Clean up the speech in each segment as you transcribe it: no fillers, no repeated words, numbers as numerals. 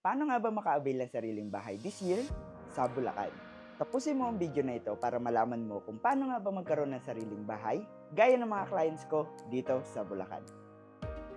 Paano nga ba maka-avail ng sariling bahay this year sa Bulacan? Tapusin mo ang video na ito para malaman mo kung paano nga ba magkaroon ng sariling bahay gaya ng mga clients ko dito sa Bulacan.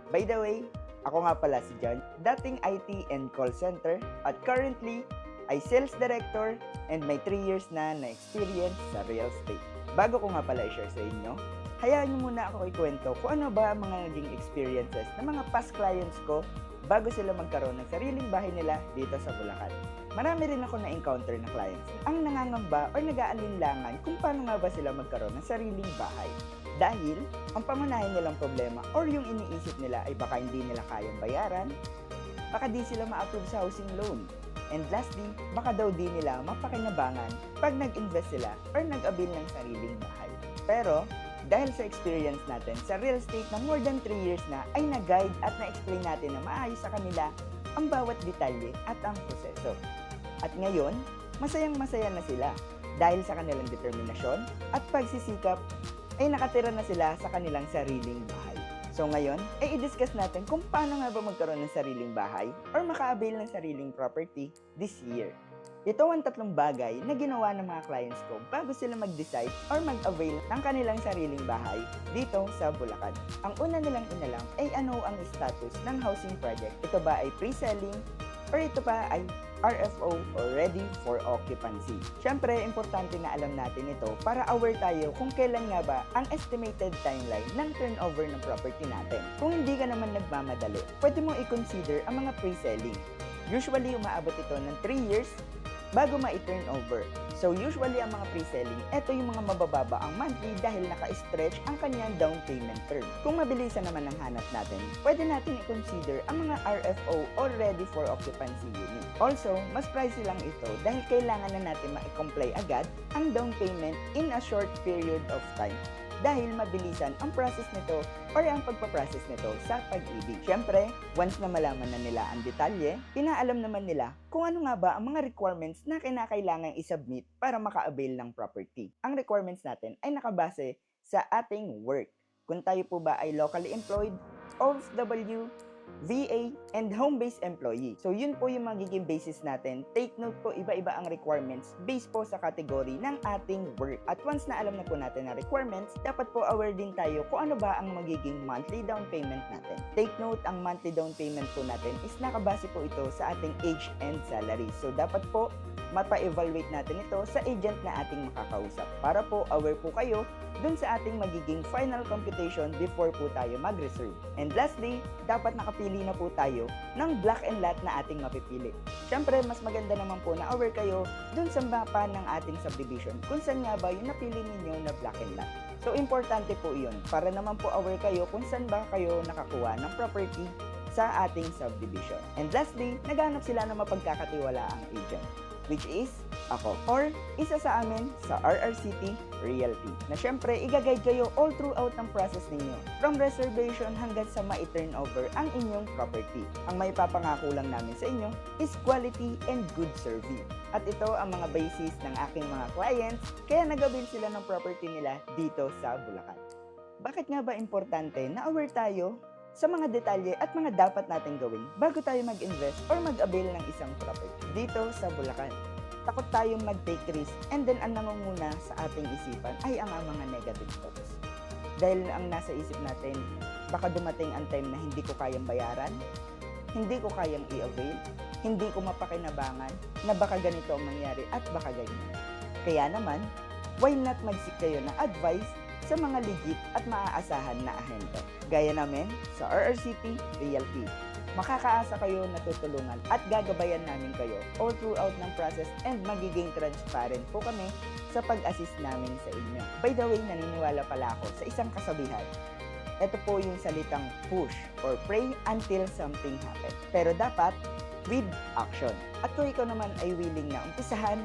By the way, ako nga pala si John, dating IT and call center at currently ay sales director and may 3 years na experience sa real estate. Bago ko nga pala i-share sa inyo, hayaan niyo muna ako ikwento kung ano ba ang mga naging experiences ng mga past clients ko bago sila magkaroon ng sariling bahay nila dito sa Bulacan. Marami rin ako na-encounter na clients ang nangangamba o nag-aalinlangan kung paano nga ba sila magkaroon ng sariling bahay. Dahil ang pangunahin nilang problema or yung iniisip nila ay baka hindi nila kayang bayaran, baka di sila ma-approve sa housing loan, and lastly, baka daw di nila mapakinabangan pag nag-invest sila or nag-avail ng sariling bahay. Pero dahil sa experience natin sa real estate na more than 3 years na ay nag-guide at na-explain natin na maayos sa kanila ang bawat detalye at ang proseso. At ngayon, masayang-masaya na sila dahil sa kanilang determinasyon at pagsisikap ay nakatira na sila sa kanilang sariling bahay. So ngayon, ay i-discuss natin kung paano nga ba magkaroon ng sariling bahay or maka-avail ng sariling property this year. Ito ang 3 bagay na ginawa ng mga clients ko bago sila mag-decide or mag-avail ng kanilang sariling bahay dito sa Bulacan. Ang una nilang inalam ay ano ang status ng housing project. Ito ba ay pre-selling or ito pa ay RFO or ready for occupancy. Siyempre, importante na alam natin ito para aware tayo kung kailan nga ba ang estimated timeline ng turnover ng property natin. Kung hindi ka naman nagmamadali, pwede mo i-consider ang mga pre-selling. Usually, umaabot ito ng 3 years bago ma-turnover. So usually ang mga pre-selling, ito yung mga mabababa ang monthly dahil naka-stretch ang kanyang down payment term. Kung mabilisan naman ang hanap natin, pwede natin i-consider ang mga RFO or ready for occupancy unit. Also, mas pricey lang ito dahil kailangan na natin ma-comply agad ang down payment in a short period of time dahil mabilisan ang process nito or ang pagpaprocess nito sa pag-ibig. Siyempre, once na malaman na nila ang detalye, pinaalam naman nila kung ano nga ba ang mga requirements na kinakailangan i-submit para maka-avail ng property. Ang requirements natin ay nakabase sa ating work. Kung tayo po ba ay locally employed, OFW, VA, and home-based employee. So yun po yung magiging basis natin. Take note po, iba-iba ang requirements based po sa category ng ating work. At once na alam na po natin ang requirements, dapat po aware din tayo kung ano ba ang magiging monthly down payment natin. Take note, ang monthly down payment po natin is nakabase po ito sa ating age and salary. So dapat po mapa-evaluate natin ito sa agent na ating makakausap para po aware po kayo dun sa ating magiging final computation before po tayo mag-reserve. And lastly, dapat nakapili na po tayo ng block and lot na ating mapipili. Siyempre, mas maganda naman po na aware kayo dun sa mapa ng ating subdivision kung saan nga ba yung napili ninyo na block and lot. So, importante po yun para naman po aware kayo kung saan ba kayo nakakuha ng property sa ating subdivision. And lastly, naghanap sila ng mapagkakatiwalaang agent, which is ako, or isa sa amin sa RRCT Realty, na syempre i-guide kayo all throughout ng process ninyo, from reservation hanggang sa ma-turnover ang inyong property. Ang may papangako lang namin sa inyo is quality and good service. At ito ang mga basis ng aking mga clients, kaya nag-avail sila ng property nila dito sa Bulacan. Bakit nga ba importante na aware tayo sa mga detalye at mga dapat natin gawin bago tayo mag-invest or mag-avail ng isang property dito sa Bulacan? Takot tayong mag-take risk and then ang nangunguna sa ating isipan ay ang mga negative thoughts. Dahil ang nasa isip natin, baka dumating ang time na hindi ko kayang bayaran, hindi ko kayang i-avail, hindi ko mapakinabangan na baka ganito ang mangyari at baka ganyan. Kaya naman, why not mag-seek kayo ng advice sa mga legit at maaasahan na ahente. Gaya namin sa RRCT Realty. Makakaasa kayo na tutulungan at gagabayan namin kayo all throughout ng process and magiging transparent po kami sa pag-assist namin sa inyo. By the way, naniniwala pala ako sa isang kasabihan. Ito po yung salitang push or pray until something happens. Pero dapat with action. At kung ikaw naman ay willing na umpisahan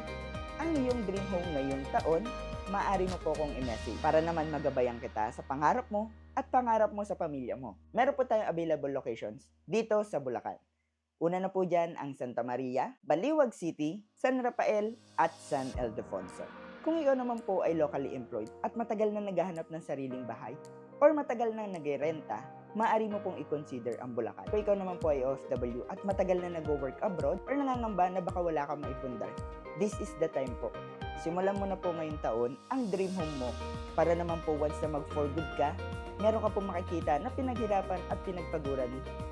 ang iyong dream home ngayong taon, maaari mo po kong i-message para naman magabayan kita sa pangarap mo at pangarap mo sa pamilya mo. Meron po tayong available locations dito sa Bulacan. Una na po dyan ang Santa Maria, Baliwag City, San Rafael at San Ildefonso. Kung ikaw naman po ay locally employed at matagal na naghahanap ng sariling bahay or matagal na nag-renta, maaari mo pong i-consider ang Bulacan. Kung ikaw naman po ay OFW at matagal na nag-work abroad or nangangamba na baka wala kang maipundar, this is the time po. Simulan mo na po ngayong taon ang dream home mo para naman po once na mag-for good ka, meron ka pong makikita na pinaghirapan at pinagpaguran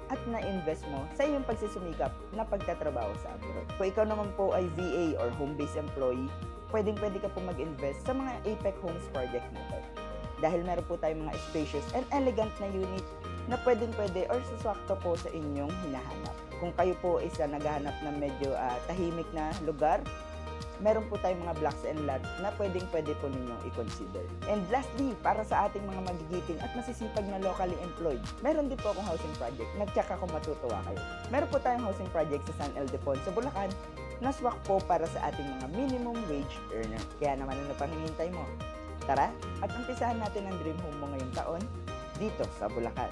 at na-invest mo sa iyong pagsusumikap na pagtatrabaho sa abroad. Kung ikaw naman po ay VA or home-based employee, pwede ka po mag-invest sa mga APEC Homes project natin. Dahil meron po tayong mga spacious and elegant na unit na pwede or saswakto po sa inyong hinahanap. Kung kayo po isa naghahanap ng medyo tahimik na lugar, meron po tayong mga blocks and lots na pwede po ninyong i-consider. And lastly, para sa ating mga magigiting at masisipag na locally employed, meron din po akong housing project. Nagtsak ako matutuwa kayo. Meron po tayong housing project sa San Ildefonso, Bulacan, na swak po para sa ating mga minimum wage earner. Kaya naman ano pang hinihintay mo? Tara, at umpisahan natin ang dream home mo ngayong taon dito sa Bulacan.